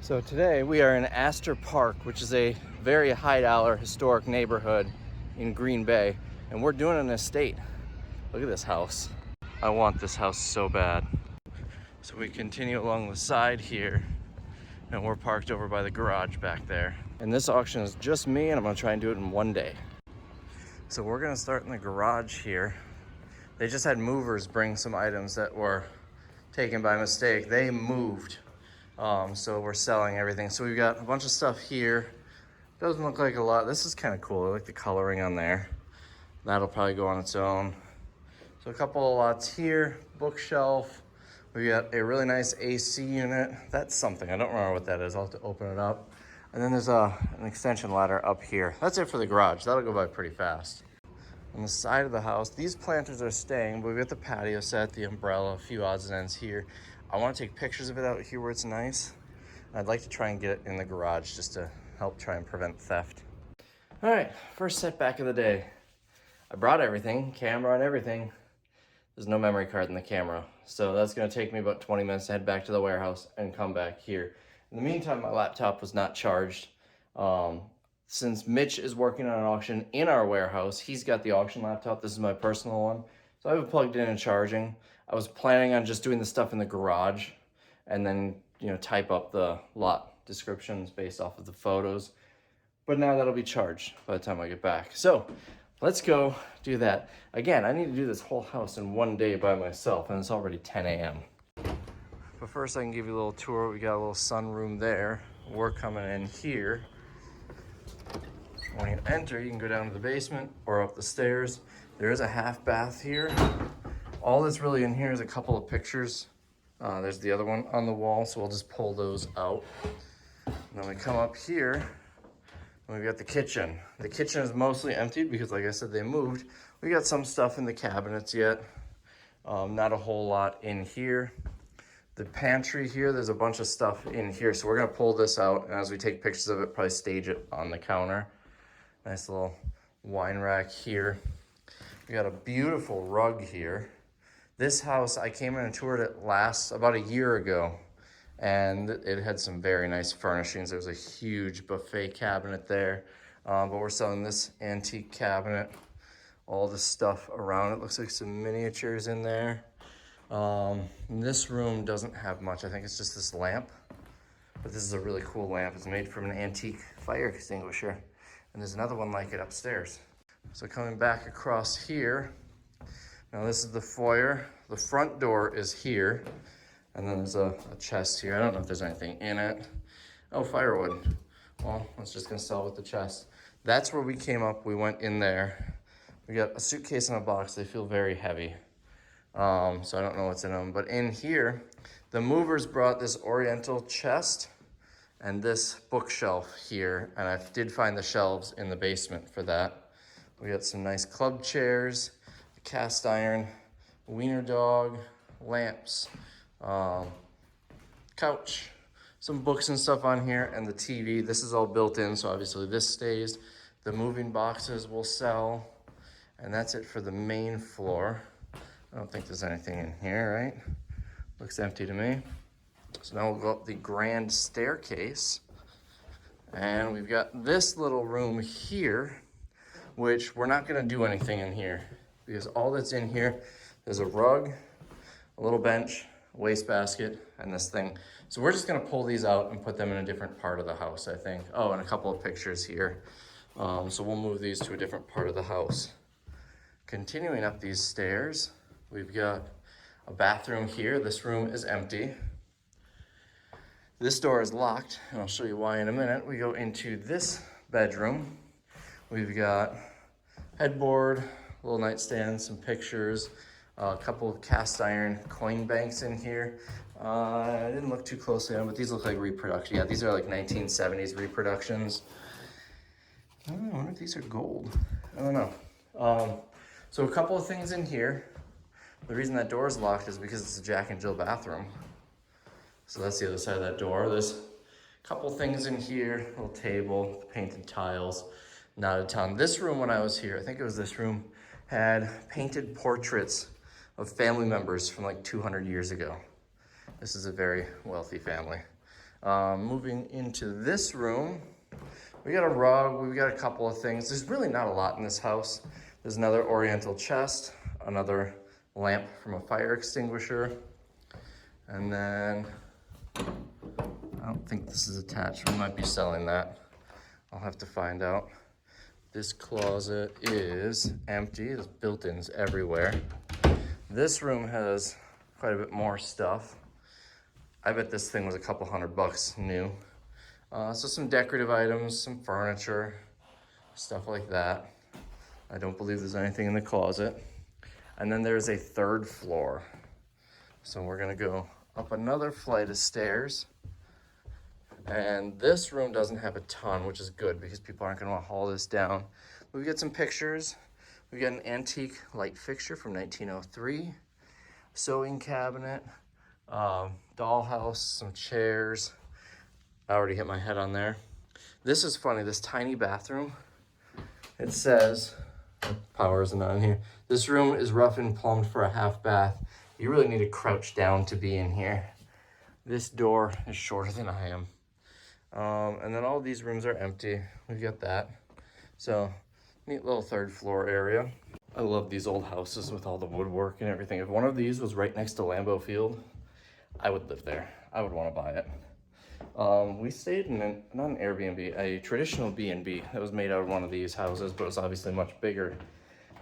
So today we are in Astor Park, which is a very high dollar historic neighborhood in Green Bay, and we're doing an estate. Look at this house. I want this house so bad. So we continue along the side here, and we're parked over by the garage back there. And this auction is just me, and I'm gonna try and do it in one day. So we're gonna start in the garage here. They just had movers bring some items that were taken by mistake. They moved. So we're selling everything. So we've got a bunch of stuff here. Doesn't look like a lot. This is kind of cool. I like the coloring on there. That'll probably go on its own. So a couple of lots here, bookshelf. We got a really nice AC unit. That's something. I don't remember what that is. I'll have to open it up. And then there's an extension ladder up here. That's it for the garage. That'll go by pretty fast. On the side of the house, these planters are staying, but we've got the patio set, the umbrella, a few odds and ends here. I want to take pictures of it out here where it's nice. I'd like to try and get it in the garage just to help try and prevent theft. All right, first setback of the day. I brought everything, camera and everything. There's no memory card in the camera. So that's gonna take me about 20 minutes to head back to the warehouse and come back here. In the meantime, my laptop was not charged. Since Mitch is working on an auction in our warehouse, he's got the auction laptop. This is my personal one. So I have it plugged in and charging. I was planning on just doing the stuff in the garage and then, type up the lot descriptions based off of the photos. But now that'll be charged by the time I get back. So let's go do that. Again, I need to do this whole house in one day by myself, and it's already 10 a.m. But first I can give you a little tour. We got a little sunroom there. We're coming in here. When you enter, you can go down to the basement or up the stairs. There is a half bath here. All that's really in here is a couple of pictures. There's the other one on the wall, so we'll just pull those out. And then we come up here, and we've got the kitchen. The kitchen is mostly emptied because, like I said, they moved. We got some stuff in the cabinets yet. Not a whole lot in here. The pantry here, there's a bunch of stuff in here, so we're gonna pull this out, and as we take pictures of it, probably stage it on the counter. Nice little wine rack here. We got a beautiful rug here. This house, I came in and toured it about a year ago, and it had some very nice furnishings. There was a huge buffet cabinet there, but we're selling this antique cabinet. All the stuff around it. Looks like some miniatures in there. This room doesn't have much. I think it's just this lamp, but this is a really cool lamp. It's made from an antique fire extinguisher, and there's another one like it upstairs. So coming back across here, now this is the foyer. The front door is here, and then there's a chest here. I don't know if there's anything in it. Oh, firewood. Well, that's just gonna sell with the chest. That's where we came up. We went in there. We got a suitcase and a box. They feel very heavy. So I don't know what's in them. But in here, the movers brought this oriental chest and this bookshelf here. And I did find the shelves in the basement for that. We got some nice club chairs, a cast iron, wiener dog, lamps, couch, some books and stuff on here, and the TV. This is all built in, so obviously this stays. The moving boxes will sell, and that's it for the main floor. I don't think there's anything in here, right? Looks empty to me. So now we'll go up the grand staircase, and we've got this little room here, which we're not gonna do anything in here because all that's in here is a rug, a little bench, a wastebasket, and this thing. So we're just gonna pull these out and put them in a different part of the house, I think. Oh, and a couple of pictures here. So we'll move these to a different part of the house. Continuing up these stairs, we've got a bathroom here. This room is empty. This door is locked, and I'll show you why in a minute. We go into this bedroom. We've got headboard, a little nightstand, some pictures, a couple of cast iron coin banks in here. I didn't look too closely on them, but these look like reproduction. Yeah, these are like 1970s reproductions. I wonder if these are gold. I don't know. So a couple of things in here. The reason that door is locked is because it's a Jack and Jill bathroom. So that's the other side of that door. There's a couple things in here, a little table, painted tiles. Not a ton. This room, when I was here, I think it was this room, had painted portraits of family members from like 200 years ago. This is a very wealthy family. Moving into this room, we got a rug, we've got a couple of things. There's really not a lot in this house. There's another oriental chest, another lamp from a fire extinguisher, and then, I don't think this is attached. We might be selling that. I'll have to find out. This closet is empty. There's built-ins everywhere. This room has quite a bit more stuff. I bet this thing was a couple $100 new. So some decorative items, some furniture, stuff like that. I don't believe there's anything in the closet. And then there's a third floor. So we're gonna go up another flight of stairs. And this room doesn't have a ton, which is good because people aren't gonna wanna haul this down. We've got some pictures. We've got an antique light fixture from 1903, sewing cabinet, dollhouse, some chairs. I already hit my head on there. This is funny, this tiny bathroom. It says, power isn't on here. This room is rough and plumbed for a half bath. You really need to crouch down to be in here. This door is shorter than I am. And then all these rooms are empty. We've got that. So, neat little third floor area. I love these old houses with all the woodwork and everything. If one of these was right next to Lambeau Field, I would live there. I would want to buy it. We stayed in not an Airbnb, a traditional B&B that was made out of one of these houses, but it was obviously much bigger.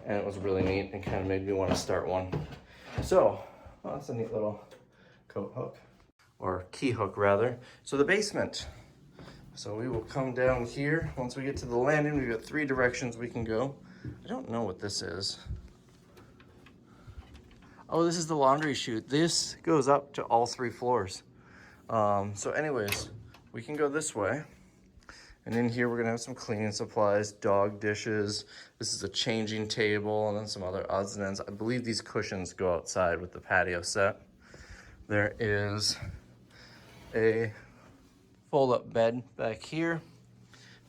And it was really neat and kind of made me want to start one. So, that's a neat little coat hook, or key hook rather. So the basement. So we will come down here. Once we get to the landing, we've got 3 directions we can go. I don't know what this is. Oh, this is the laundry chute. This goes up to all 3 floors. So anyways, we can go this way. And in here, we're gonna have some cleaning supplies, dog dishes. This is a changing table, and then some other odds and ends. I believe these cushions go outside with the patio set. There is a fold-up bed back here,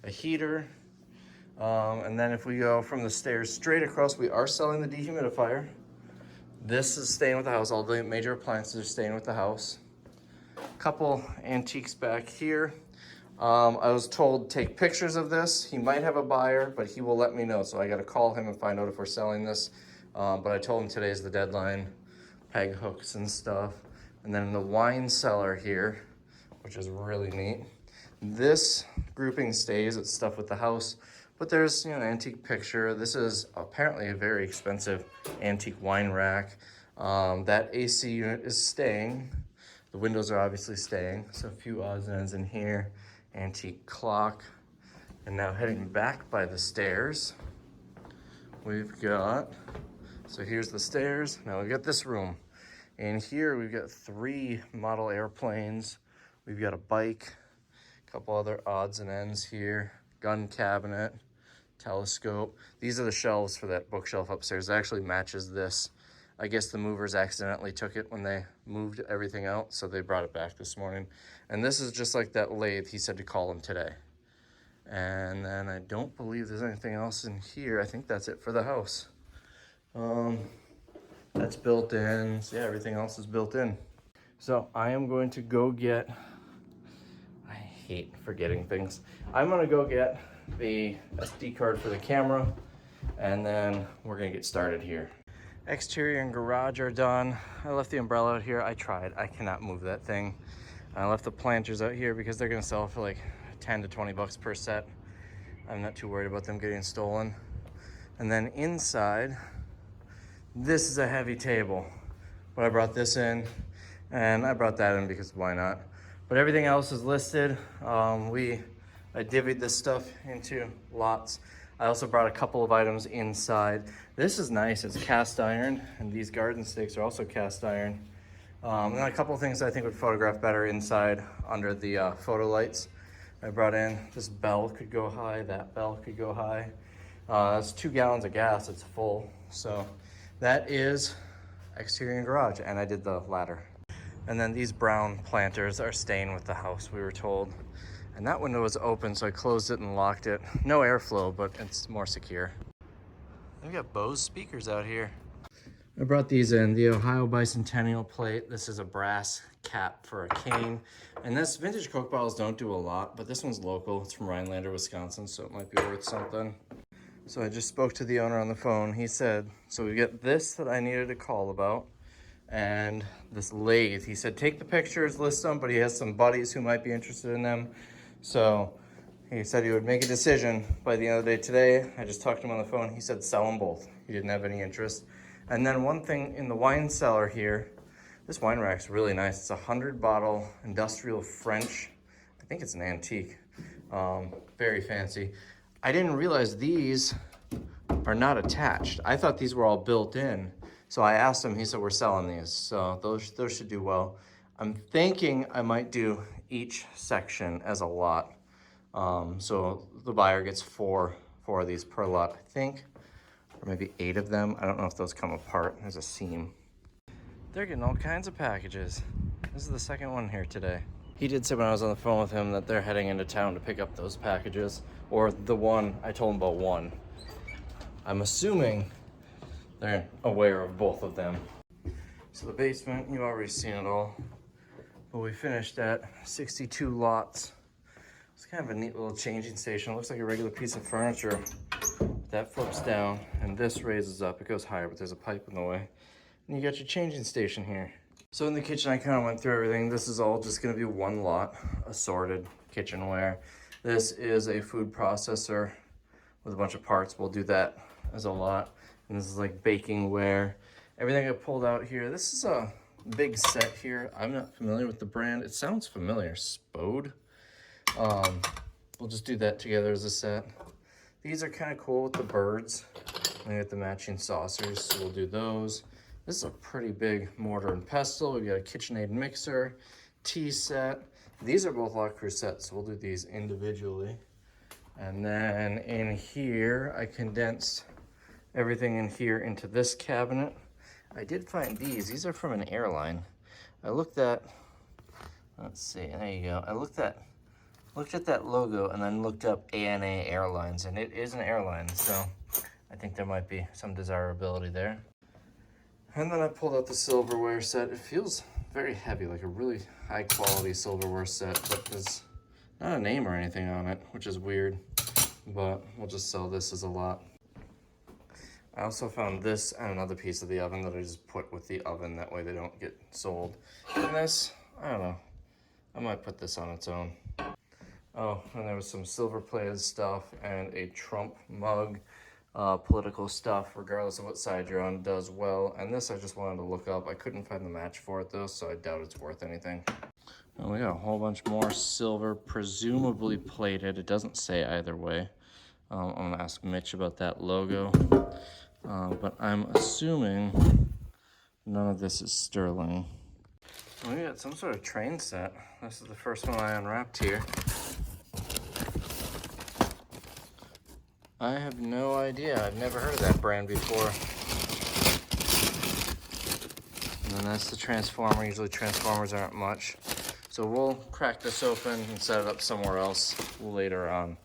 a heater, and then if we go from the stairs straight across, we are selling the dehumidifier. This is staying with the house. All the major appliances are staying with the house. Couple antiques back here. I was told take pictures of this. He might have a buyer, but he will let me know. So I got to call him and find out if we're selling this. But I told him today's the deadline. Peg hooks and stuff. And then in the wine cellar here, which is really neat. This grouping stays. It's stuff with the house. But there's, an antique picture. This is apparently a very expensive antique wine rack. That AC unit is staying. The windows are obviously staying. So a few odds and ends in here. Antique clock. And now heading back by the stairs, we've got, so here's the stairs. Now we've got this room. And here we've got 3 model airplanes. We've got a bike, a couple other odds and ends here, gun cabinet, telescope. These are the shelves for that bookshelf upstairs. It actually matches this. I guess the movers accidentally took it when they moved everything out, so they brought it back this morning. And this is just like that lathe. He said to call him today. And then I don't believe there's anything else in here. I think that's it for the house. That's built in. So yeah, everything else is built in. So I am going to go get, I hate forgetting things. I'm gonna go get the SD card for the camera, and then we're gonna get started here. Exterior and garage are done. I left the umbrella out here. I tried, I cannot move that thing. I left the planters out here because they're gonna sell for like 10 to 20 bucks per set. I'm not too worried about them getting stolen. And then inside, this is a heavy table. But I brought this in, and I brought that in because why not? But everything else is listed. I divvied this stuff into lots. I also brought a couple of items inside. This is nice, it's cast iron, and these garden stakes are also cast iron. And then a couple of things I think would photograph better inside under the photo lights. I brought in, this bell could go high, that bell could go high. That's 2 gallons of gas, it's full. So that is exterior and garage, and I did the ladder. And then these brown planters are staying with the house, we were told. And that window was open, so I closed it and locked it. No airflow, but it's more secure. We've got Bose speakers out here. I brought these in, the Ohio Bicentennial plate. This is a brass cap for a cane. And this vintage Coke bottles don't do a lot, but this one's local. It's from Rhinelander, Wisconsin, so it might be worth something. So I just spoke to the owner on the phone. He said, so we get this that I needed to call about, and this lathe. He said, take the pictures, list them, but he has some buddies who might be interested in them. So he said he would make a decision by the end of the day today. I just talked to him on the phone. He said sell them both. He didn't have any interest. And then one thing in the wine cellar here, this wine rack's really nice. It's a 100-bottle industrial French. I think it's an antique. Very fancy. I didn't realize these are not attached. I thought these were all built in. So I asked him, he said, we're selling these. So those should do well. I'm thinking I might do each section as a lot. So the buyer gets four of these per lot, I think, or maybe 8 of them. I don't know if those come apart. There's a seam. They're getting all kinds of packages. This is the second one here today. He did say when I was on the phone with him that they're heading into town to pick up those packages, or the one, I told him about one. I'm assuming they're aware of both of them. So the basement, you've already seen it all, but we finished at 62 lots. It's kind of a neat little changing station. It looks like a regular piece of furniture. That flips down and this raises up. It goes higher, but there's a pipe in the way. And you got your changing station here. So in the kitchen, I kind of went through everything. This is all just gonna be one lot, assorted kitchenware. This is a food processor with a bunch of parts. We'll do that as a lot. And this is like baking ware. Everything I pulled out here. This is a big set here. I'm not familiar with the brand. It sounds familiar, Spode. We'll just do that together as a set. These are kind of cool with the birds. We got the matching saucers, so we'll do those. This is a pretty big mortar and pestle. We've got a KitchenAid mixer, tea set. These are both La Cruz sets, so we'll do these individually. And then in here, I condensed everything in here into this cabinet. I did find these. These are from an airline. I looked at, let's see, there you go. I looked at that logo and then looked up ANA Airlines, and it is an airline, so I think there might be some desirability there. And then I pulled out the silverware set. It feels very heavy, like a really high quality silverware set, but there's not a name or anything on it, which is weird, but we'll just sell this as a lot. I also found this and another piece of the oven that I just put with the oven, that way they don't get sold. And this, I don't know, I might put this on its own. Oh, and there was some silver-plated stuff and a Trump mug. Political stuff, regardless of what side you're on, does well. And this I just wanted to look up. I couldn't find the match for it though, so I doubt it's worth anything. And we got a whole bunch more silver, presumably plated. It doesn't say either way. I'm gonna ask Mitch about that logo. But I'm assuming none of this is sterling. We got some sort of train set. This is the first one I unwrapped here. I have no idea. I've never heard of that brand before. And then that's the transformer. Usually transformers aren't much. So we'll crack this open and set it up somewhere else later on.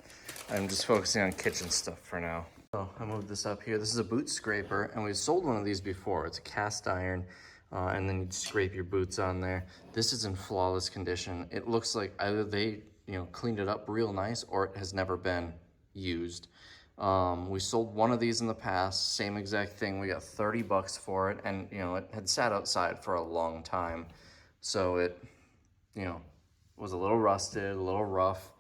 I'm just focusing on kitchen stuff for now. So I moved this up here. This is a boot scraper, and we've sold one of these before. It's a cast iron, and then you scrape your boots on there. This is in flawless condition. It looks like either they, cleaned it up real nice, or it has never been used. We sold one of these in the past, same exact thing. We got 30 bucks for it, and it had sat outside for a long time. So it, was a little rusted, a little rough.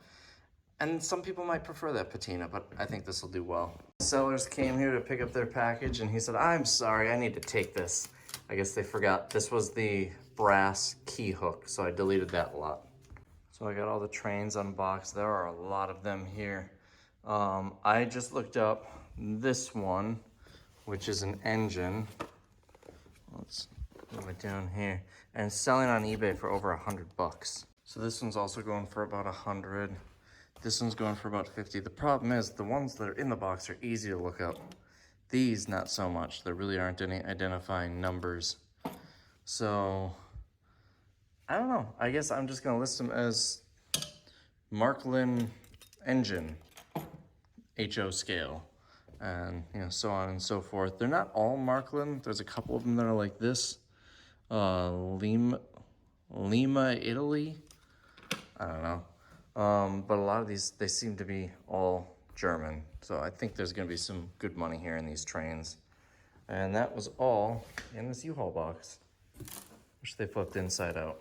And some people might prefer that patina, but I think this will do well. Sellers came here to pick up their package, and he said, I'm sorry, I need to take this. I guess they forgot this was the brass key hook, so I deleted that lot. So I got all the trains unboxed. There are a lot of them here. I just looked up this one, which is an engine. Let's move it down here. And it's selling on eBay for over 100 bucks. So this one's also going for about 100. This one's going for about 50. The problem is the ones that are in the box are easy to look up. These, not so much. There really aren't any identifying numbers. So, I don't know. I guess I'm just gonna list them as Marklin engine, HO scale. and so on and so forth. They're not all Markland. There's a couple of them that are like this. Lima, Italy. I don't know. But a lot of these, they seem to be all German. So I think there's gonna be some good money here in these trains. And that was all in this U-Haul box. Wish they flipped inside out.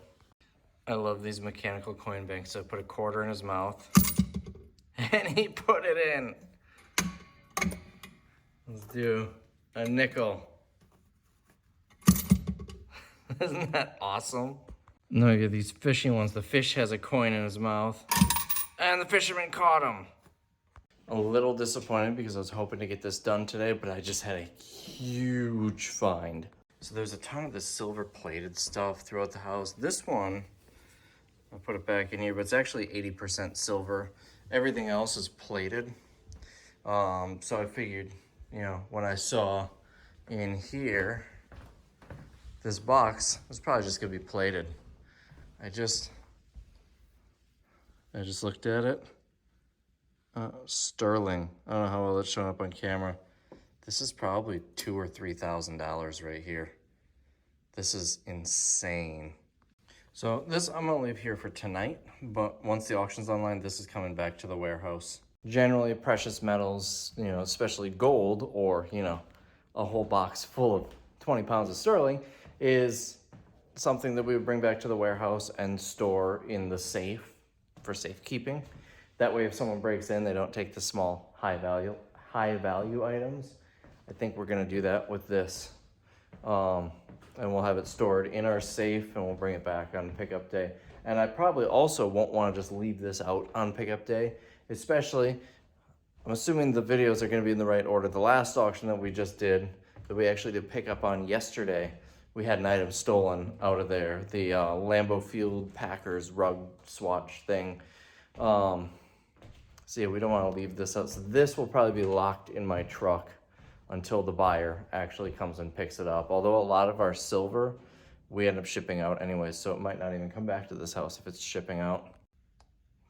I love these mechanical coin banks. So I put a quarter in his mouth and he put it in. Let's do a nickel. Isn't that awesome? No, you get these fishing ones. The fish has a coin in his mouth and the fisherman caught him. A little disappointed because I was hoping to get this done today, but I just had a huge find. So there's a ton of this silver plated stuff throughout the house. This one, I'll put it back in here, but it's actually 80% silver. Everything else is plated. So I figured, when I saw in here, this box was probably just gonna be plated. I just looked at it. Sterling. I don't know how well it's showing up on camera. This is probably $2,000 or $3,000 right here. This is insane. So this I'm gonna leave here for tonight, but once the auction's online, this is coming back to the warehouse. Generally, precious metals, especially gold, or a whole box full of 20 pounds of sterling, is something that we would bring back to the warehouse and store in the safe for safekeeping. That way, if someone breaks in, they don't take the small, high value items. I think we're gonna do that with this. And we'll have it stored in our safe and we'll bring it back on pickup day. And I probably also won't wanna just leave this out on pickup day, especially, I'm assuming the videos are gonna be in the right order. The last auction that we just did, that we actually did pick up on yesterday, we had an item stolen out of there. The Lambeau Field Packers rug swatch thing. So yeah, we don't want to leave this out. So this will probably be locked in my truck until the buyer actually comes and picks it up. Although a lot of our silver, we end up shipping out anyways, so it might not even come back to this house if it's shipping out.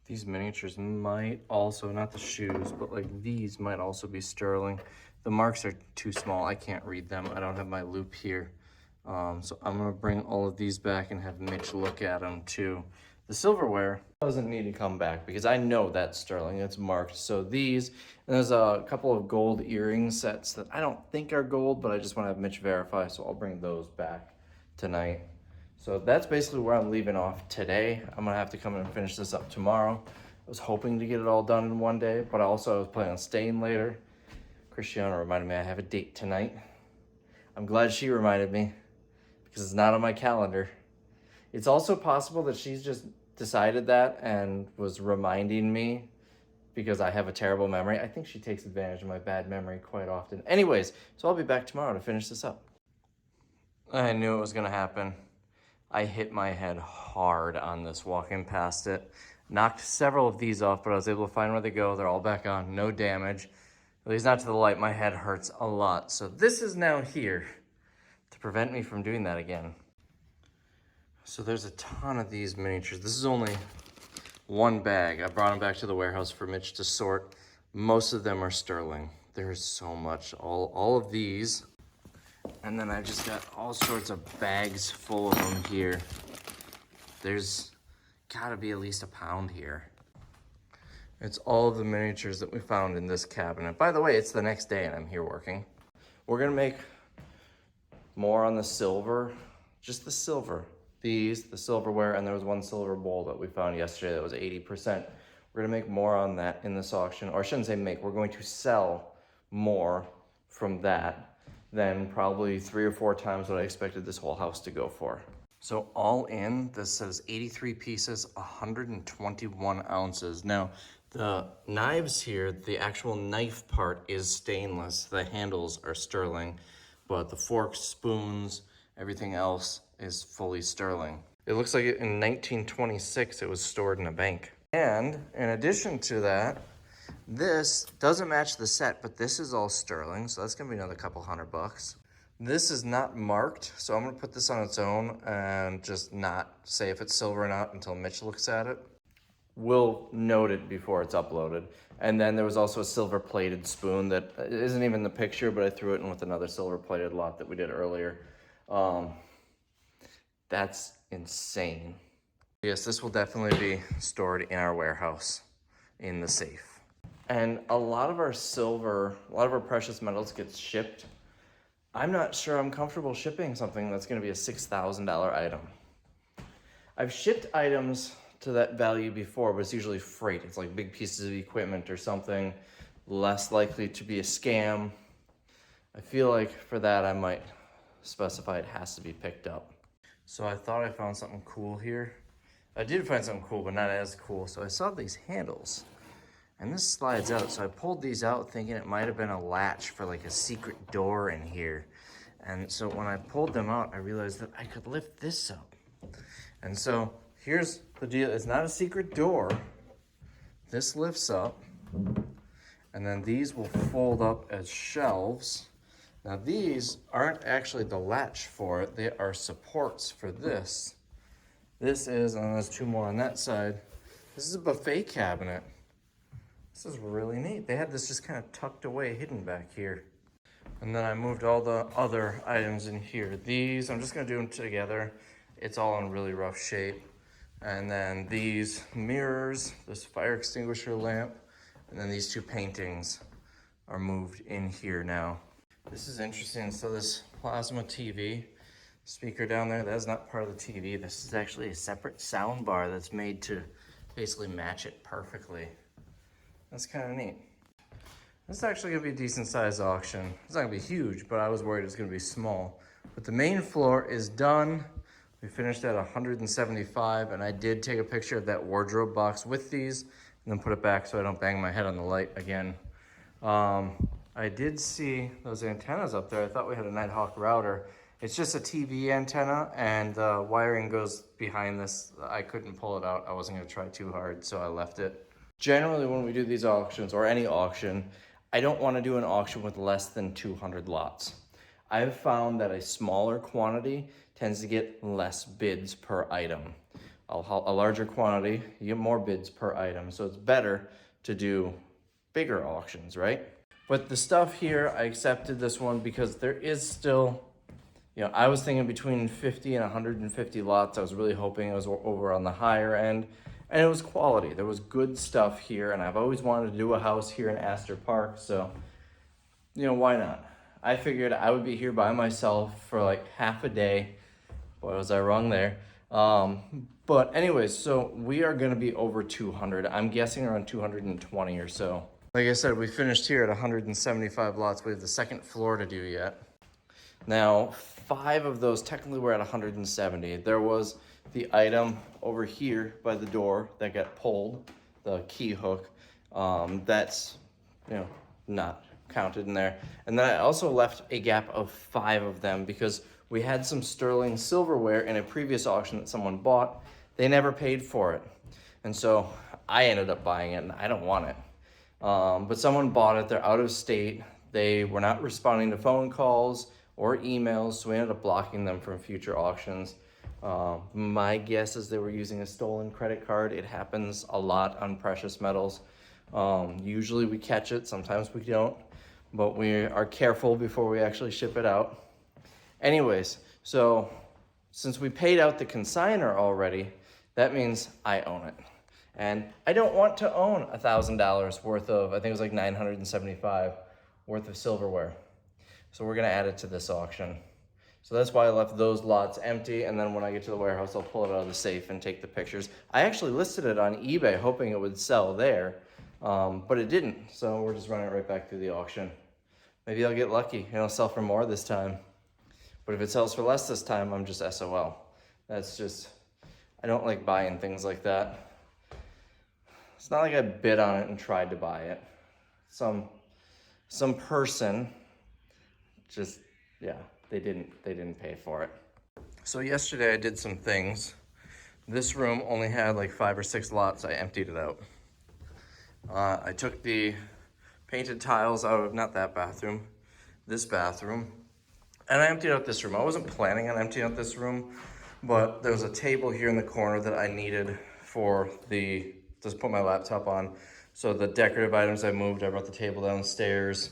These miniatures might also, not the shoes, but like these might also be sterling. The marks are too small. I can't read them. I don't have my loop here. So I'm gonna bring all of these back and have Mitch look at them too. The silverware doesn't need to come back because I know that's sterling, it's marked. So these, and there's a couple of gold earring sets that I don't think are gold, but I just wanna have Mitch verify, so I'll bring those back tonight. So that's basically where I'm leaving off today. I'm gonna have to come and finish this up tomorrow. I was hoping to get it all done in one day, but I was planning on staying later. Christiana reminded me I have a date tonight. I'm glad she reminded me because it's not on my calendar. It's also possible that she's just decided that and was reminding me because I have a terrible memory. I think she takes advantage of my bad memory quite often. Anyways, so I'll be back tomorrow to finish this up. I knew it was gonna happen. I hit my head hard on this walking past it. Knocked several of these off, but I was able to find where they go. They're all back on, no damage. At least not to the light. My head hurts a lot. So this is now here to prevent me from doing that again. So there's a ton of these miniatures. This is only one bag. I brought them back to the warehouse for Mitch to sort. Most of them are sterling. There's so much, all of these. And then I've just got all sorts of bags full of them here. There's gotta be at least a pound here. It's all of the miniatures that we found in this cabinet. By the way, it's the next day and I'm here working. We're gonna make more on the silver, just the silver. These, the silverware, and there was one silver bowl that we found yesterday that was 80%. We're gonna make more on that in this auction, or I shouldn't say make, we're going to sell more from that than probably 3 or 4 times what I expected this whole house to go for. So all in, this says 83 pieces, 121 ounces. Now, the knives here, the actual knife part is stainless. The handles are sterling, but the forks, spoons, everything else is fully sterling. It looks like in 1926, it was stored in a bank. And in addition to that, this doesn't match the set, but this is all sterling, so that's gonna be another couple $100. This is not marked, so I'm gonna put this on its own and just not say if it's silver or not until Mitch looks at it. will note it before it's uploaded. And then there was also a silver plated spoon that isn't even in the picture, but I threw it in with another silver plated lot that we did earlier. That's insane. Yes, this will definitely be stored in our warehouse in the safe. And a lot of our silver, a lot of our precious metals gets shipped. I'm not sure I'm comfortable shipping something that's gonna be a $6,000 item. I've shipped items to that value before, but it's usually freight. It's like big pieces of equipment or something, less likely to be a scam. I feel like for that I might specify it has to be picked up. So I thought I found something cool here. I did find something cool, but not as cool. So I saw these handles and this slides out. So I pulled these out thinking it might've been a latch for like a secret door in here. And so when I pulled them out, I realized that I could lift this up. And so here's the deal. It's not a secret door. This lifts up and then these will fold up as shelves. Now these aren't actually the latch for it. They are supports for this. This is, and there's two more on that side. This is a buffet cabinet. This is really neat. They had this just kind of tucked away, hidden back here. And then I moved all the other items in here. These, I'm just gonna do them together. It's all in really rough shape. And then these mirrors, this fire extinguisher lamp, and then these two paintings are moved in here now. This is interesting. So this plasma TV speaker down there, that's not part of the TV. This is actually a separate sound bar that's made to basically match it perfectly. That's kind of neat. This is actually gonna be a decent sized auction. It's not gonna be huge, but I was worried it was gonna be small. But the main floor is done. We finished at 175, and I did take a picture of that wardrobe box with these and then put it back so I don't bang my head on the light again. I did see those antennas up there. I thought we had a Nighthawk router. It's just a TV antenna, and the wiring goes behind this. I couldn't pull it out. I wasn't gonna try too hard, so I left it. Generally, when we do these auctions, or any auction, I don't wanna do an auction with less than 200 lots. I've found that a smaller quantity tends to get less bids per item. A larger quantity, you get more bids per item. So it's better to do bigger auctions, right? But the stuff here, I accepted this one because there is still, I was thinking between 50 and 150 lots. I was really hoping it was over on the higher end, and it was quality. There was good stuff here, and I've always wanted to do a house here in Astor Park, so, why not? I figured I would be here by myself for like half a day. Boy, was I wrong there. But anyways, so we are gonna be over 200. I'm guessing around 220 or so. Like I said, we finished here at 175 lots. We have the second floor to do yet. Now, 5 of those, technically we're at 170. There was the item over here by the door that got pulled, the key hook. That's, not counted in there. And then I also left a gap of 5 of them because we had some sterling silverware in a previous auction that someone bought. They never paid for it. And so I ended up buying it, and I don't want it. But someone bought it. They're out of state. They were not responding to phone calls or emails, so we ended up blocking them from future auctions. My guess is they were using a stolen credit card. It happens a lot on precious metals. Usually we catch it, sometimes we don't, but we are careful before we actually ship it out. Anyways, so since we paid out the consignor already, that means I own it. And I don't want to own $1,000 worth of, I think it was like 975 worth of silverware. So we're gonna add it to this auction. So that's why I left those lots empty, and then when I get to the warehouse, I'll pull it out of the safe and take the pictures. I actually listed it on eBay hoping it would sell there, but it didn't. So we're just running it right back through the auction. Maybe I'll get lucky and it'll sell for more this time. But if it sells for less this time, I'm just SOL. That's just, I don't like buying things like that. It's not like I bid on it and tried to buy it. Some person just, they didn't pay for it. So yesterday I did some things. This room only had like 5 or 6 lots. I emptied it out. I took the painted tiles out of, not that bathroom, this bathroom, and I emptied out this room. I wasn't planning on emptying out this room, but there was a table here in the corner that I needed for the just put my laptop on. So the decorative items I moved, I brought the table downstairs.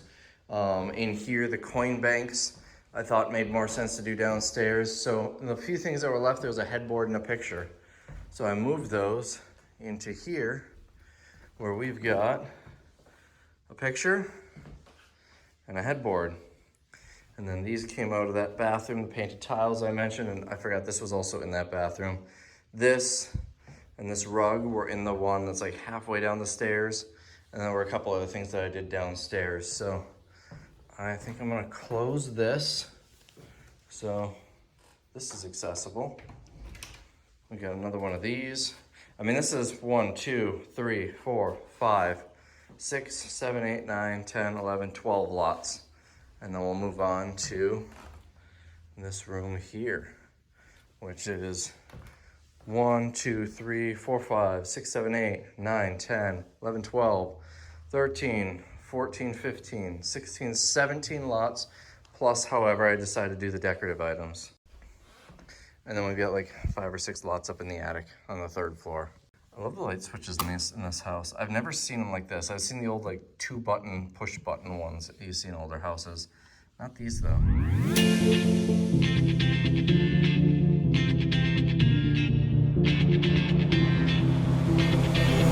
In here, the coin banks, I thought made more sense to do downstairs. So the few things that were left, there was a headboard and a picture. So I moved those into here where we've got a picture and a headboard. And then these came out of that bathroom, the painted tiles I mentioned, and I forgot this was also in that bathroom. This and this rug were in the one that's like halfway down the stairs. And there were a couple other things that I did downstairs. So I think I'm gonna close this. So this is accessible. We got another one of these. I mean, this is 1, 2, 3, 4, 5, 6, 7, 8, 9, 10, 11, 12 lots. And then we'll move on to this room here, which is 1, 2, 3, 4, 5, 6, 7, 8, 9, 10, 11, 12, 13, 14, 15, 16, 17 lots, plus however I decide to do the decorative items. And then we've got like 5 or 6 lots up in the attic on the 3rd floor. I love the light switches in this house. I've never seen them like this. I've seen the old like 2-button, push-button ones that you see in older houses. Not these though.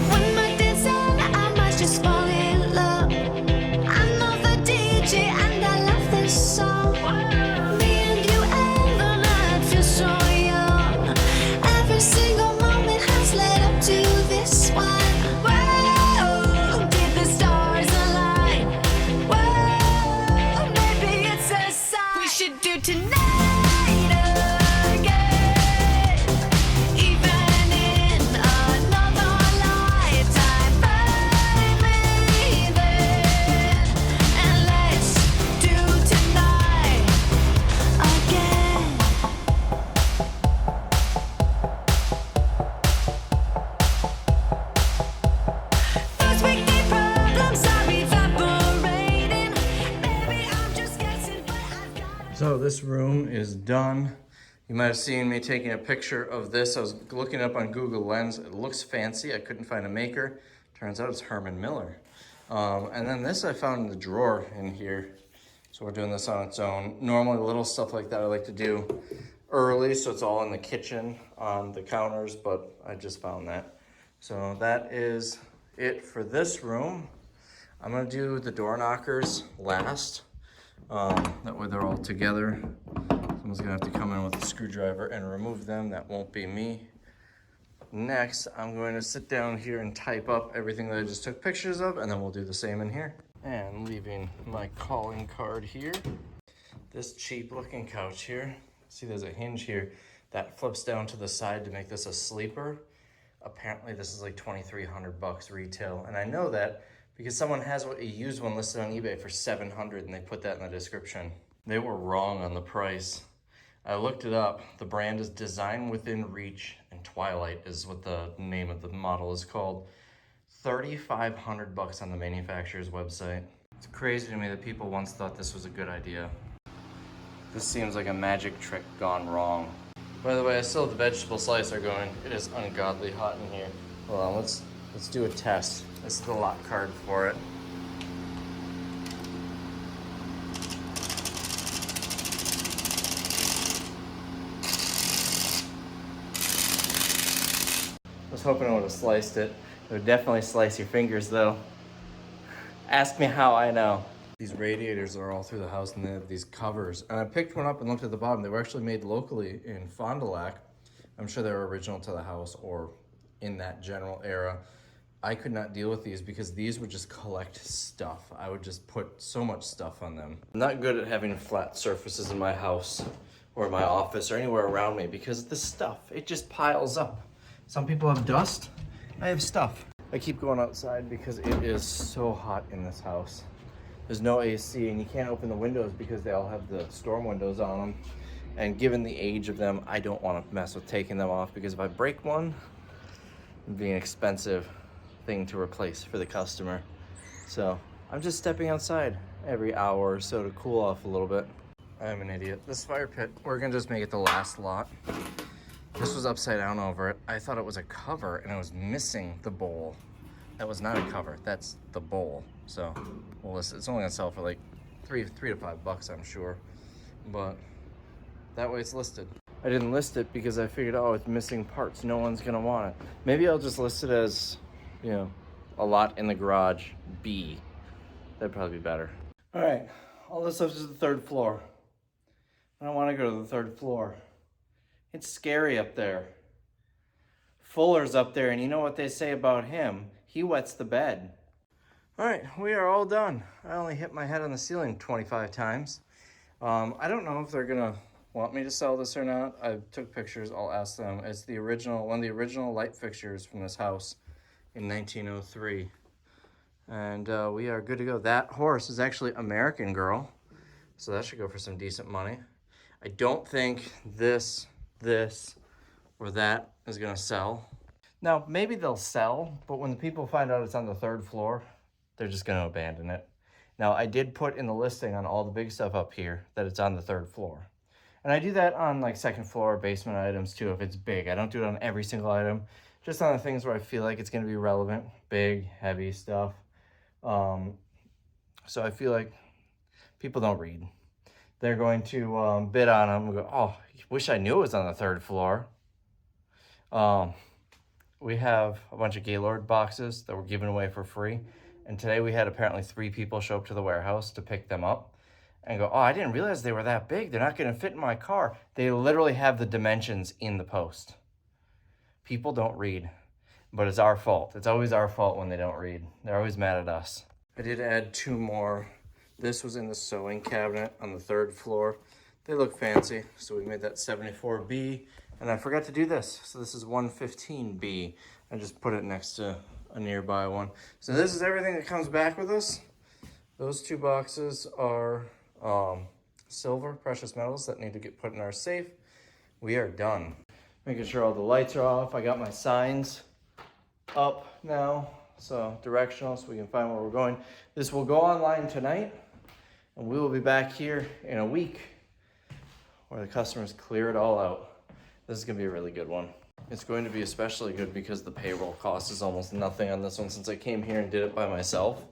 When my days end, I might just fall in love. I know the DJ and I love this song. Me and you and the night feel so young. Every single moment has led up to this one. Whoa, did the stars align? Whoa, maybe it's a sign. We should do tonight again. Even in another lifetime, find me there. And let's do tonight again. Those weekday problems are evaporating. Maybe I'm just guessing, but I've got So this room is done. You might have seen me taking a picture of this. I was looking up on Google Lens. It looks fancy. I couldn't find a maker. Turns out it's Herman Miller. And then this I found in the drawer in here. So we're doing this on its own. Normally little stuff like that I like to do early, so it's all in the kitchen on the counters, but I just found that. So that is it for this room. I'm gonna do the door knockers last. That way they're all together. Someone's gonna have to come in with a screwdriver and remove them. That won't be me. Next, I'm going to sit down here and type up everything that I just took pictures of, and then we'll do the same in here. And leaving my calling card here. This cheap looking couch here. See, there's a hinge here that flips down to the side to make this a sleeper. Apparently this is like 2,300 bucks retail. And I know that because someone has a used one listed on eBay for 700 and they put that in the description. They were wrong on the price. I looked it up. The brand is Design Within Reach, and Twilight is what the name of the model is called. 3,500 bucks on the manufacturer's website. It's crazy to me that people once thought this was a good idea. This seems like a magic trick gone wrong. By the way, I still have the vegetable slicer going. It is ungodly hot in here. Hold on, let's do a test. This is the lock card for it. I was hoping I would have sliced it. It would definitely slice your fingers though. Ask me how I know. These radiators are all through the house and they have these covers. And I picked one up and looked at the bottom. They were actually made locally in Fond du Lac. I'm sure they were original to the house or in that general era. I could not deal with these because these would just collect stuff. I would just put so much stuff on them. I'm not good at having flat surfaces in my house or my office or anywhere around me because the stuff, it just piles up. Some people have dust, I have stuff. I keep going outside because it is so hot in this house. There's no AC and you can't open the windows because they all have the storm windows on them. And given the age of them, I don't want to mess with taking them off because if I break one, it'd be an expensive thing to replace for the customer. So I'm just stepping outside every hour or so to cool off a little bit. I'm an idiot. This fire pit, we're gonna just make it the last lot. This was upside down over it. I thought it was a cover and I was missing the bowl. That was not a cover, that's the bowl. So we'll list it. It's only gonna sell for like $3 to $5, I'm sure. But that way it's listed. I didn't list it because I figured, oh, it's missing parts. No one's gonna want it. Maybe I'll just list it as, you know, a lot in the garage B. That'd probably be better. All right, all this stuff is the 3rd floor. I don't wanna go to the 3rd floor. It's scary up there. Fuller's up there, and you know what they say about him? He wets the bed. All right, we are all done. I only hit my head on the ceiling 25 times. I don't know if they're gonna want me to sell this or not. I took pictures, I'll ask them. It's the original, one of the original light fixtures from this house in 1903. And we are good to go. That horse is actually American Girl, so that should go for some decent money. I don't think this, or that is gonna sell. Now, maybe they'll sell, but when the people find out it's on the 3rd floor, they're just gonna abandon it. Now, I did put in the listing on all the big stuff up here that it's on the 3rd floor. And I do that on like 2nd floor basement items too, if it's big. I don't do it on every single item, just on the things where I feel like it's gonna be relevant, big, heavy stuff. So I feel like people don't read. They're going to bid on them and go, oh, wish I knew it was on the 3rd floor. We have a bunch of Gaylord boxes that were given away for free. And today we had apparently 3 people show up to the warehouse to pick them up and go, oh, I didn't realize they were that big. They're not gonna fit in my car. They literally have the dimensions in the post. People don't read, but it's our fault. It's always our fault when they don't read. They're always mad at us. I did add 2 more. This was in the sewing cabinet on the 3rd floor. They look fancy, so we made that 74B. And I forgot to do this, so this is 115B. I just put it next to a nearby one. So this is everything that comes back with us. Those 2 boxes are silver, precious metals that need to get put in our safe. We are done. Making sure all the lights are off. I got my signs up now, so directional, so we can find where we're going. This will go online tonight, and we will be back here in a week where the customers clear it all out. This is gonna be a really good one. It's going to be especially good because the payroll cost is almost nothing on this one since I came here and did it by myself.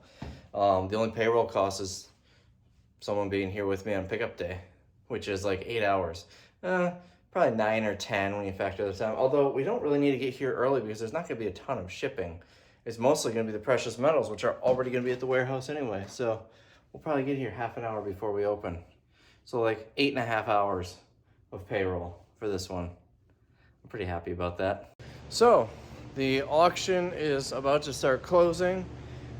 The only payroll cost is someone being here with me on pickup day, which is like 8 hours. Probably 9 or 10 when you factor the time. Although we don't really need to get here early because there's not gonna be a ton of shipping. It's mostly gonna be the precious metals, which are already gonna be at the warehouse anyway. So we'll probably get here half an hour before we open. So like 8.5 hours of payroll for this one. I'm pretty happy about that. So the auction is about to start closing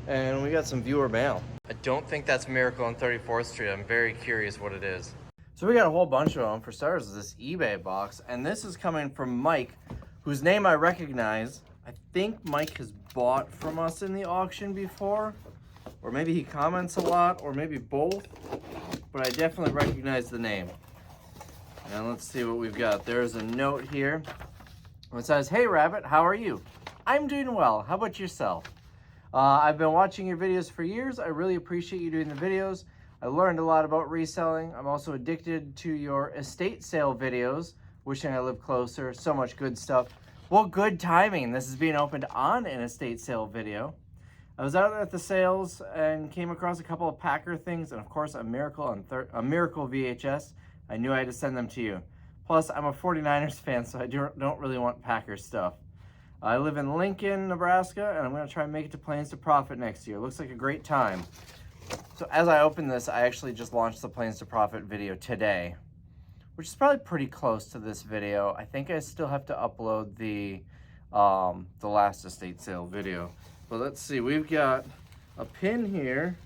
and we got some viewer mail. I don't think that's Miracle on 34th Street. I'm very curious what it is. So we got a whole bunch of them. For starters, this eBay box, and this is coming from Mike, whose name I recognize. I think Mike has bought from us in the auction before, or maybe he comments a lot, or maybe both, but I definitely recognize the name. And let's see what we've got. There's a note here. It says, "Hey Rabbit, how are you? I'm doing well. How about yourself? I've been watching your videos for years. I really appreciate you doing the videos. I learned a lot about reselling. I'm also addicted to your estate sale videos. Wishing I lived closer. So much good stuff." Well, good timing. This is being opened on an estate sale video. I was out at the sales and came across a couple of Packer things and of course a Miracle VHS. I knew I had to send them to you. Plus, I'm a 49ers fan, so I don't really want Packers stuff. I live in Lincoln, Nebraska, and I'm going to try and make it to Plains to Profit next year. Looks like a great time. So as I open this, I actually just launched the Plains to Profit video today, which is probably pretty close to this video. I think I still have to upload the last estate sale video. But let's see, we've got a pin here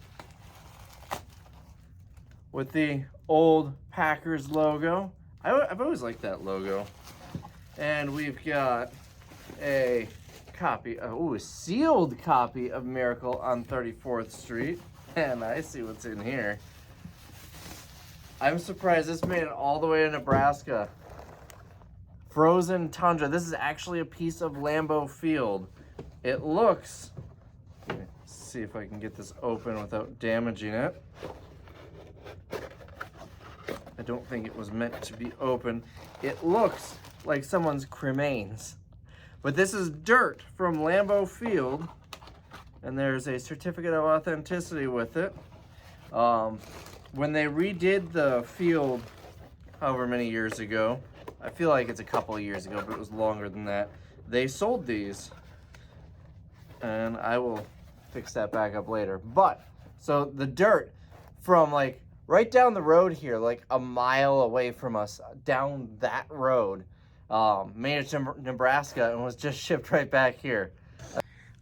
with the old Packers logo. I've always liked that logo. And we've got a copy, a sealed copy of Miracle on 34th Street. And I see what's in here. I'm surprised this made it all the way to Nebraska. Frozen tundra. This is actually a piece of Lambeau Field. It looks, let's see if I can get this open without damaging it. I don't think it was meant to be open. It looks like someone's cremains. But this is dirt from Lambeau Field, and there's a certificate of authenticity with it. When they redid the field however many years ago, I feel like it's a couple of years ago, but it was longer than that, they sold these. And I will fix that back up later. But, so the dirt from like right down the road here, like a mile away from us, down that road, made it to Nebraska and was just shipped right back here.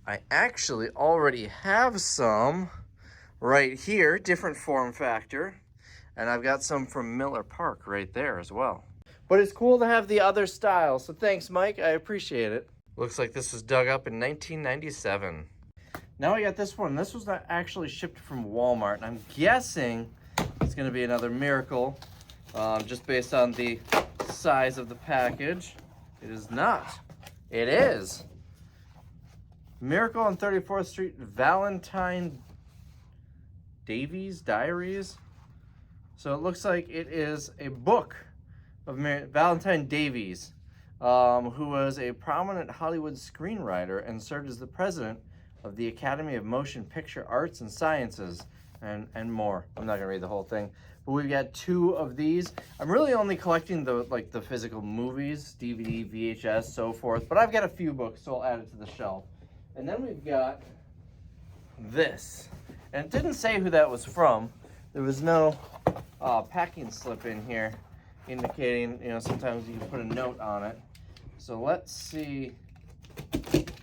I actually already have some right here, different form factor. And I've got some from Miller Park right there as well. But it's cool to have the other style, so thanks, Mike. I appreciate it. Looks like this was dug up in 1997. Now I got this one. This was not actually shipped from Walmart, and I'm guessing it's going to be another Miracle, just based on the size of the package. It is not. It is. Miracle on 34th Street, Valentine Davies Diaries. So it looks like it is a book of Valentine Davies, who was a prominent Hollywood screenwriter and served as the president of the Academy of Motion Picture Arts and Sciences, and more. I'm not gonna read the whole thing, but we've got 2 of these. I'm really only collecting the physical movies, DVD, VHS, so forth, but I've got a few books, so I'll add it to the shelf. And then we've got this, and it didn't say who that was from. There was no packing slip in here indicating, you know, sometimes you can put a note on it. So let's see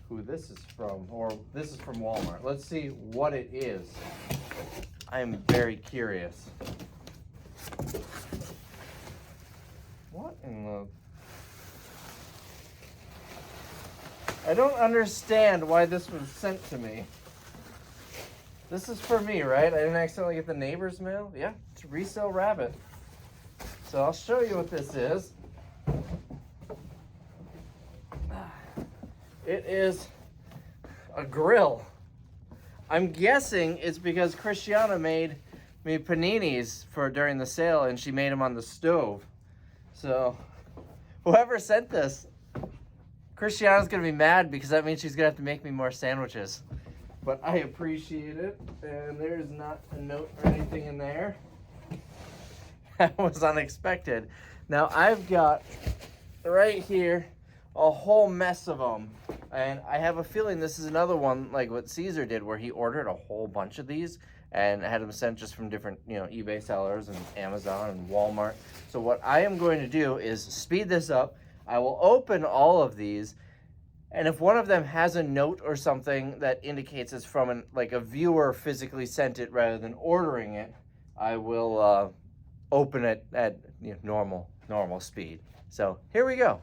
who this is from, or this is from Walmart. Let's see what it is. I am very curious. What in the... I don't understand why this was sent to me. This is for me, right? I didn't accidentally get the neighbor's mail? Yeah, it's Resale Rabbit. So I'll show you what this is. It is a grill. I'm guessing it's because Christiana made me paninis for during the sale, and she made them on the stove. So whoever sent this, Christiana's gonna be mad because that means she's gonna have to make me more sandwiches. But I appreciate it, and there's not a note or anything in there. That was unexpected. Now I've got right here a whole mess of them, and I have a feeling this is another one like what Caesar did, where he ordered a whole bunch of these and had them sent just from different, you know, eBay sellers and Amazon and Walmart. So what I am going to do is speed this up. I will open all of these, and if one of them has a note or something that indicates it's from like a viewer physically sent it rather than ordering it, I will open it at, you know, normal speed. So here we go.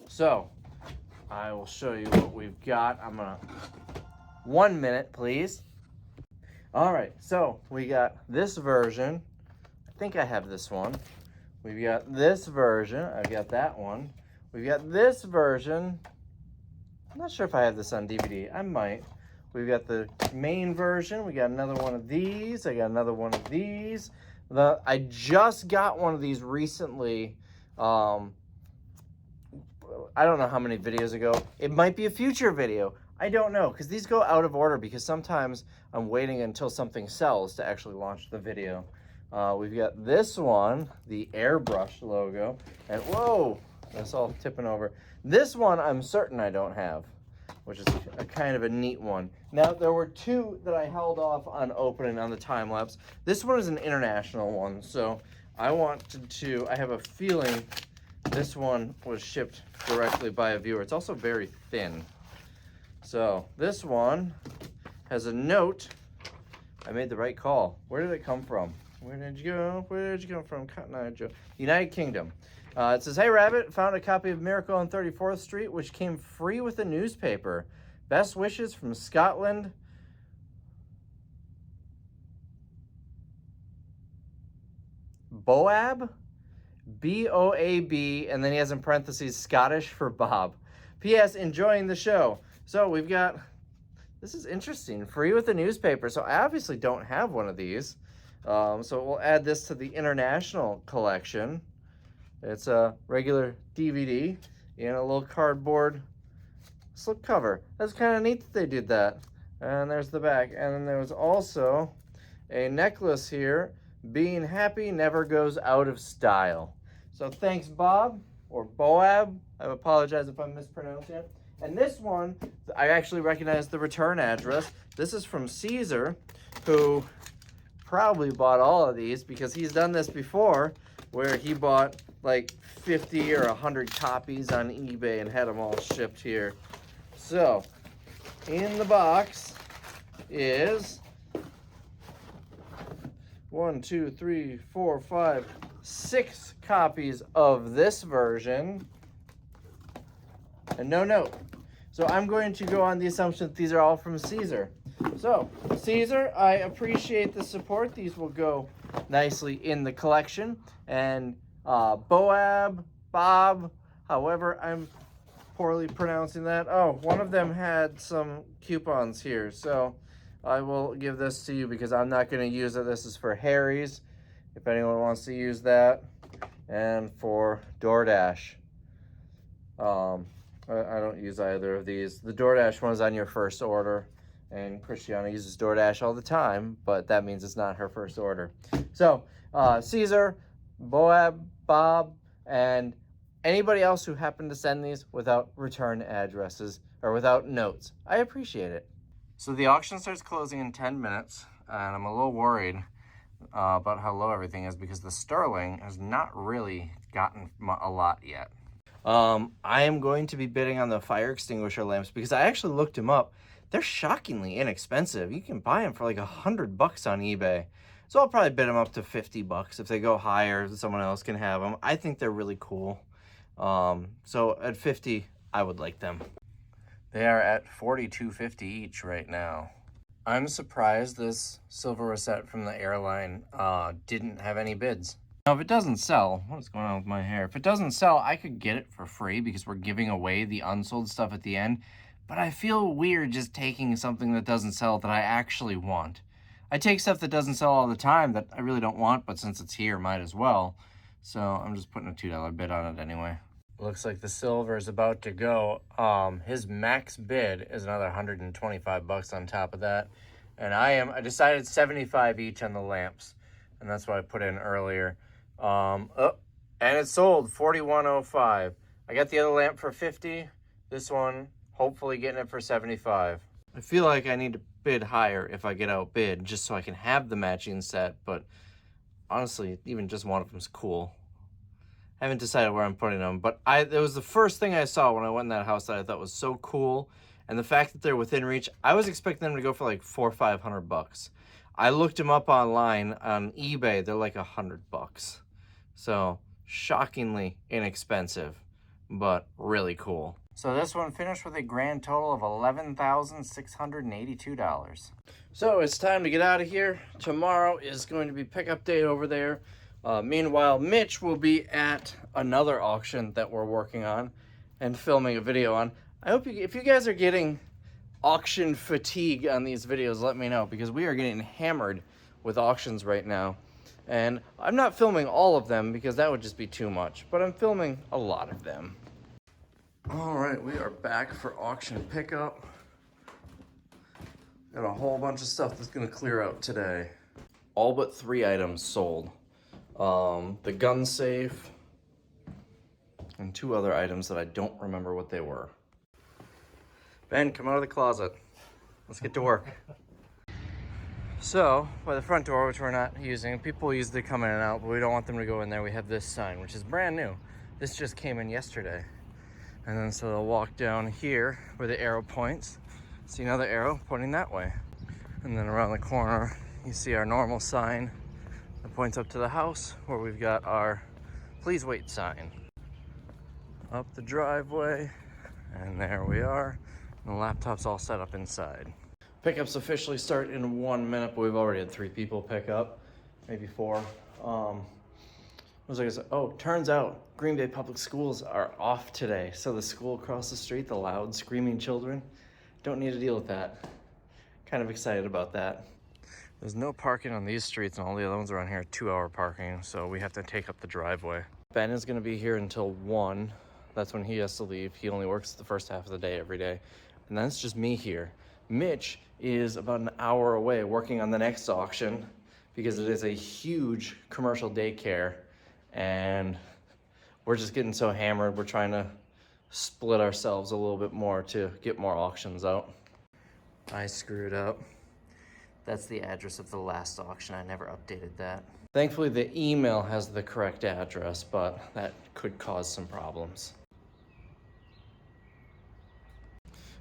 So, I will show you what we've got. I'm gonna, 1 minute, please. All right, so we got this version. I think I have this one. We've got this version. I've got that one. We've got this version. I'm not sure if I have this on DVD. I might. We've got the main version. We got another one of these. I got another one of these. I just got one of these recently. I don't know how many videos ago. It might be a future video. I don't know, because these go out of order because sometimes I'm waiting until something sells to actually launch the video. We've got this one, the airbrush logo, and whoa, that's all tipping over. This one I'm certain I don't have, which is a kind of a neat one. Now, there were 2 that I held off on opening on the time lapse. This one is an international one, so I wanted to, I have a feeling this one was shipped directly by a viewer. It's also very thin. So this one has a note. I made the right call. Where did it come from? Where did you go? Where did you come from? Cotton Eye Joe. United Kingdom. It says, "Hey Rabbit, found a copy of Miracle on 34th Street, which came free with a newspaper. Best wishes from Scotland. Boab? B-O-A-B, and then he has in parentheses Scottish for Bob. P.S. Enjoying the show. So we've got, this is interesting, free with the newspaper. So I obviously don't have one of these. So we'll add this to the international collection. It's a regular DVD and a little cardboard slip cover. That's kind of neat that they did that. And there's the back. And then there's also a necklace here. Being happy never goes out of style. So thanks, Bob, or Boab. I apologize if I'm mispronouncing it. And this one, I actually recognize the return address. This is from Caesar, who probably bought all of these because he's done this before, where he bought like 50 or 100 copies on eBay and had them all shipped here. So, in the box is 1, 2, 3, 4, 5, 6 copies of this version and no note. So I'm going to go on the assumption that these are all from Caesar. So Caesar, I appreciate the support. These will go nicely in the collection. And Boab, Bob, however I'm poorly pronouncing that. Oh, one of them had some coupons here. So I will give this to you because I'm not going to use it. This is for Harry's, if anyone wants to use that, and for DoorDash. I don't use either of these. The DoorDash one is on your first order, and Christiana uses DoorDash all the time, but that means it's not her first order. So Caesar, Boab, Bob, and anybody else who happened to send these without return addresses or without notes, I appreciate it. So the auction starts closing in 10 minutes, and I'm a little worried about how low everything is because the sterling has not really gotten a lot yet. I am going to be bidding on the fire extinguisher lamps because I actually looked them up. They're shockingly inexpensive. You can buy them for like $100 on eBay. So I'll probably bid them up to $50. If they go higher, someone else can have them. I think they're really cool. So at 50, I would like them. They are at $42.50 each right now. I'm surprised this silver rosette from the airline didn't have any bids. Now, if it doesn't sell, what is going on with my hair? If it doesn't sell, I could get it for free because we're giving away the unsold stuff at the end. But I feel weird just taking something that doesn't sell that I actually want. I take stuff that doesn't sell all the time that I really don't want, but since it's here, might as well. So I'm just putting a $2 bid on it anyway. Looks like the silver is about to go. His max bid is another $125 on top of that. And I decided 75 each on the lamps. And that's what I put in earlier. And it sold $41.05. I got the other lamp for $50. This one, hopefully getting it for $75. I feel like I need to bid higher if I get outbid, just so I can have the matching set. But honestly, even just one of them is cool. I haven't decided where I'm putting them, but it was the first thing I saw when I went in that house that I thought was so cool. And the fact that they're within reach, I was expecting them to go for like $400 or $500. I looked them up online on eBay. They're like $100. So shockingly inexpensive, but really cool. So this one finished with a grand total of $11,682. So it's time to get out of here. Tomorrow is going to be pickup day over there. Meanwhile, Mitch will be at another auction that we're working on and filming a video on. I hope if you guys are getting auction fatigue on these videos, let me know, because we are getting hammered with auctions right now. And I'm not filming all of them because that would just be too much, but I'm filming a lot of them. All right, we are back for auction pickup. Got a whole bunch of stuff that's gonna clear out today. All but 3 items sold. The gun safe and 2 other items that I don't remember what they were. Ben, come out of the closet. Let's get to work. So, by the front door, which we're not using, people usually come in and out, but we don't want them to go in there. We have this sign, which is brand new. This just came in yesterday. And then so they'll walk down here where the arrow points. See another arrow pointing that way. And then around the corner, you see our normal sign that points up to the house where we've got our please wait sign. Up the driveway, and there we are. The laptop's all set up inside. Pickups officially start in 1 minute, but we've already had 3 people pick up, maybe 4. What was I gonna say? Oh, turns out Green Bay Public Schools are off today. So the school across the street, the loud screaming children, don't need to deal with that. Kind of excited about that. There's no parking on these streets, and all the other ones around here are 2-hour parking, so we have to take up the driveway. Ben is gonna be here until 1. That's when he has to leave. He only works the first half of the day every day. And then it's just me here. Mitch is about an hour away working on the next auction because it is a huge commercial daycare, and we're just getting so hammered. We're trying to split ourselves a little bit more to get more auctions out. I screwed up. That's the address of the last auction. I never updated that. Thankfully, the email has the correct address, but that could cause some problems.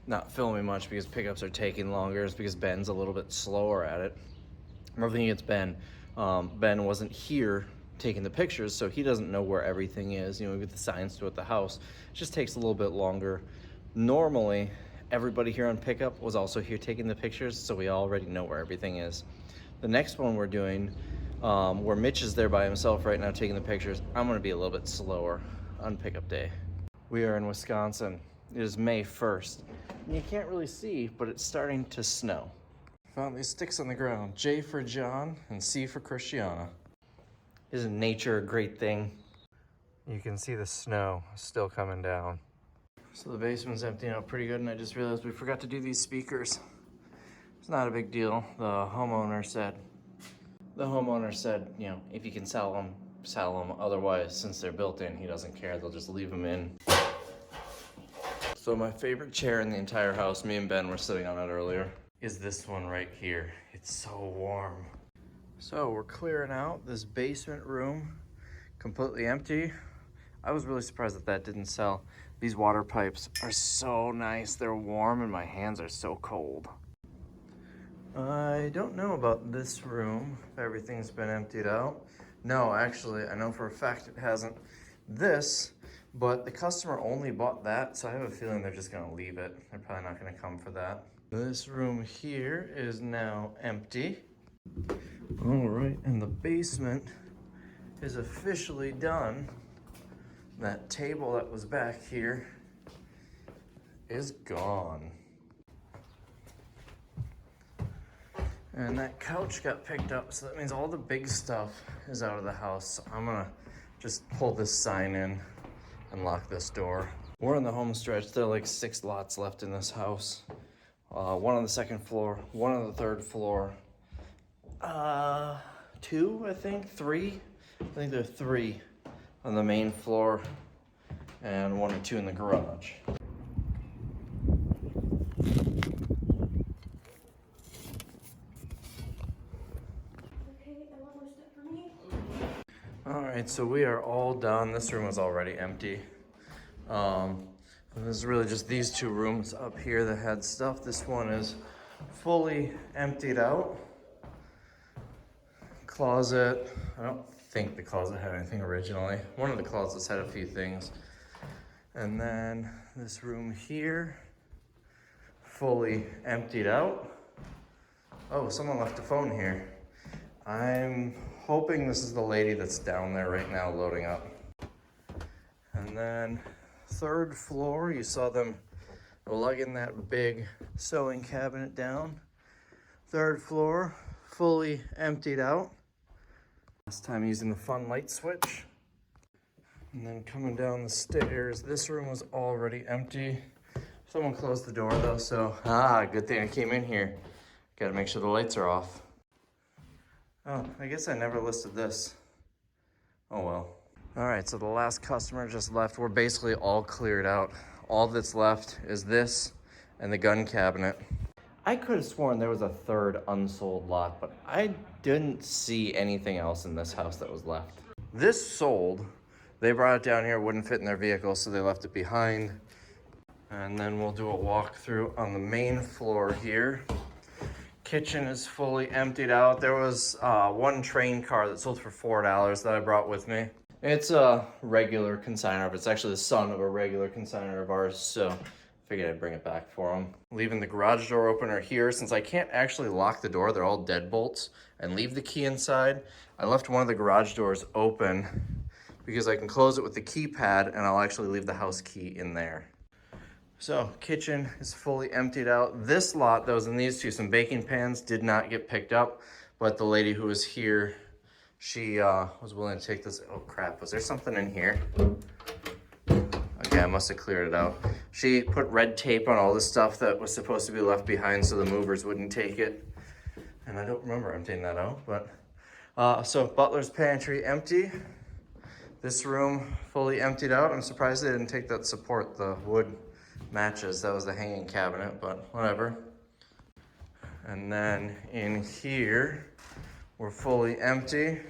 Not filming much because pickups are taking longer. It's because Ben's a little bit slower at it. Another thing against Ben, Ben wasn't here taking the pictures, so he doesn't know where everything is. You know, we get the signs to at the house. It just takes a little bit longer. Normally, everybody here on pickup was also here taking the pictures, so we already know where everything is. The next one we're doing, where Mitch is there by himself right now taking the pictures, I'm gonna be a little bit slower on pickup day. We are in Wisconsin. It is May 1st. And you can't really see, but it's starting to snow. Found these sticks on the ground. J for John and C for Christiana. Isn't nature a great thing? You can see the snow still coming down. So the basement's emptying out pretty good, and I just realized we forgot to do these speakers. It's not a big deal. The homeowner said, you know, if you can sell them, sell them. Otherwise, since they're built in, he doesn't care. They'll just leave them in. So my favorite chair in the entire house, me and Ben were sitting on it earlier, is this one right here. It's so warm. So we're clearing out this basement room, completely empty. I was really surprised that that didn't sell. These water pipes are so nice. They're warm and my hands are so cold. I don't know about this room, if everything's been emptied out. No, actually, I know for a fact it hasn't. This, but the customer only bought that, so I have a feeling they're just gonna leave it. They're probably not gonna come for that. This room here is now empty. All right, and the basement is officially done. That table that was back here is gone. And that couch got picked up, so that means all the big stuff is out of the house. So I'm gonna just pull this sign in and lock this door. We're in the home stretch. There are like 6 lots left in this house. 1 on the 2nd floor, 1 on the 3rd floor. 2, I think, 3. I think there are 3 on the main floor and 1 or 2 in the garage. All right, so we are all done. This room was already empty. There's really just these 2 rooms up here that had stuff. This one is fully emptied out. Closet, I don't think the closet had anything originally. One of the closets had a few things. And then this room here, fully emptied out. Oh, someone left a phone here. I'm hoping this is the lady that's down there right now loading up. And then 3rd floor, you saw them lugging that big sewing cabinet down. 3rd floor, fully emptied out. Last time using the fun light switch. And then coming down the stairs, this room was already empty. Someone closed the door though, so good thing I came in here. Gotta make sure the lights are off. Oh, I guess I never listed this. Oh well. All right, so the last customer just left. We're basically all cleared out. All that's left is this and the gun cabinet. I could have sworn there was a 3rd unsold lot, but I didn't see anything else in this house that was left. This sold. They brought it down here, wouldn't fit in their vehicle, so they left it behind. And then we'll do a walkthrough on the main floor here. Kitchen is fully emptied out. There was 1 train car that sold for $4 that I brought with me. It's a regular consignor, but it's actually the son of a regular consignor of ours. So Figured I'd bring it back for them. Leaving the garage door opener here. Since I can't actually lock the door, they're all deadbolts, and leave the key inside, I left one of the garage doors open because I can close it with the keypad, and I'll actually leave the house key in there. So, kitchen is fully emptied out. This lot that was in these two, some baking pans, did not get picked up, but the lady who was here, she was willing to take this. Oh crap, was there something in here? Okay, I must have cleared it out. She put red tape on all the stuff that was supposed to be left behind so the movers wouldn't take it. And I don't remember emptying that out, but. So butler's pantry empty. This room fully emptied out. I'm surprised they didn't take that support, the wood matches. That was the hanging cabinet, but whatever. And then in here, we're fully empty.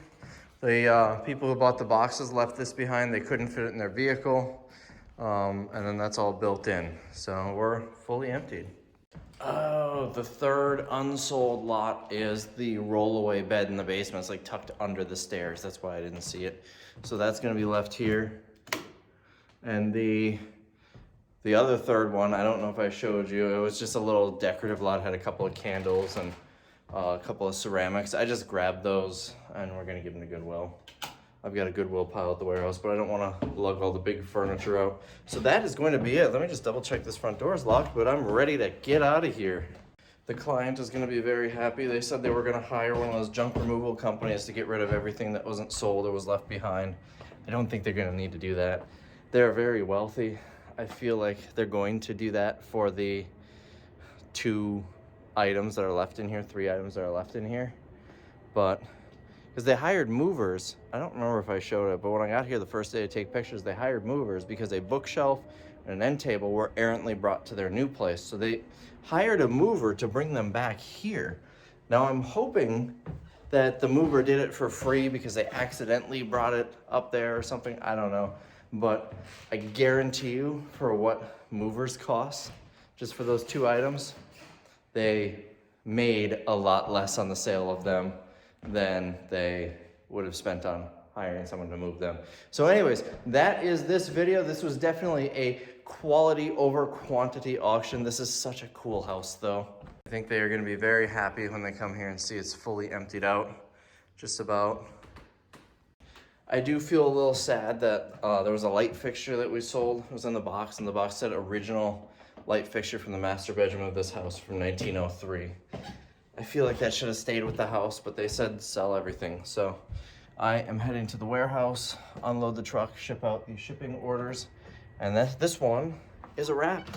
The people who bought the boxes left this behind. They couldn't fit it in their vehicle. And then that's all built in. So we're fully emptied. Oh, the third unsold lot is the rollaway bed in the basement. It's like tucked under the stairs. That's why I didn't see it. So that's gonna be left here. And the other third one, I don't know if I showed you, it was just a little decorative lot, had a couple of candles and a couple of ceramics. I just grabbed those and we're gonna give them to Goodwill. I've got a Goodwill pile at the warehouse, but I don't want to lug all the big furniture out. So that is going to be it. Let me just double check this front door is locked, but I'm ready to get out of here. The client is going to be very happy. They said they were going to hire one of those junk removal companies to get rid of everything that wasn't sold or was left behind. I don't think they're going to need to do that. They're very wealthy. I feel like they're going to do that for the 2 items that are left in here, 3 items that are left in here. But because they hired movers. I don't remember if I showed it, but when I got here the first day to take pictures, they hired movers because a bookshelf and an end table were errantly brought to their new place. So they hired a mover to bring them back here. Now I'm hoping that the mover did it for free because they accidentally brought it up there or something. I don't know. But I guarantee you, for what movers cost, just for those 2 items, they made a lot less on the sale of them than they would have spent on hiring someone to move them. So anyways, that is this video. This was definitely a quality over quantity auction. This is such a cool house though. I think they are going to be very happy when they come here and see it's fully emptied out, just about. I do feel a little sad that there was a light fixture that we sold. It was in the box, and the box said original light fixture from the master bedroom of this house from 1903. I feel like that should have stayed with the house, but they said sell everything. So I am heading to the warehouse, unload the truck, ship out the shipping orders, and this one is a wrap.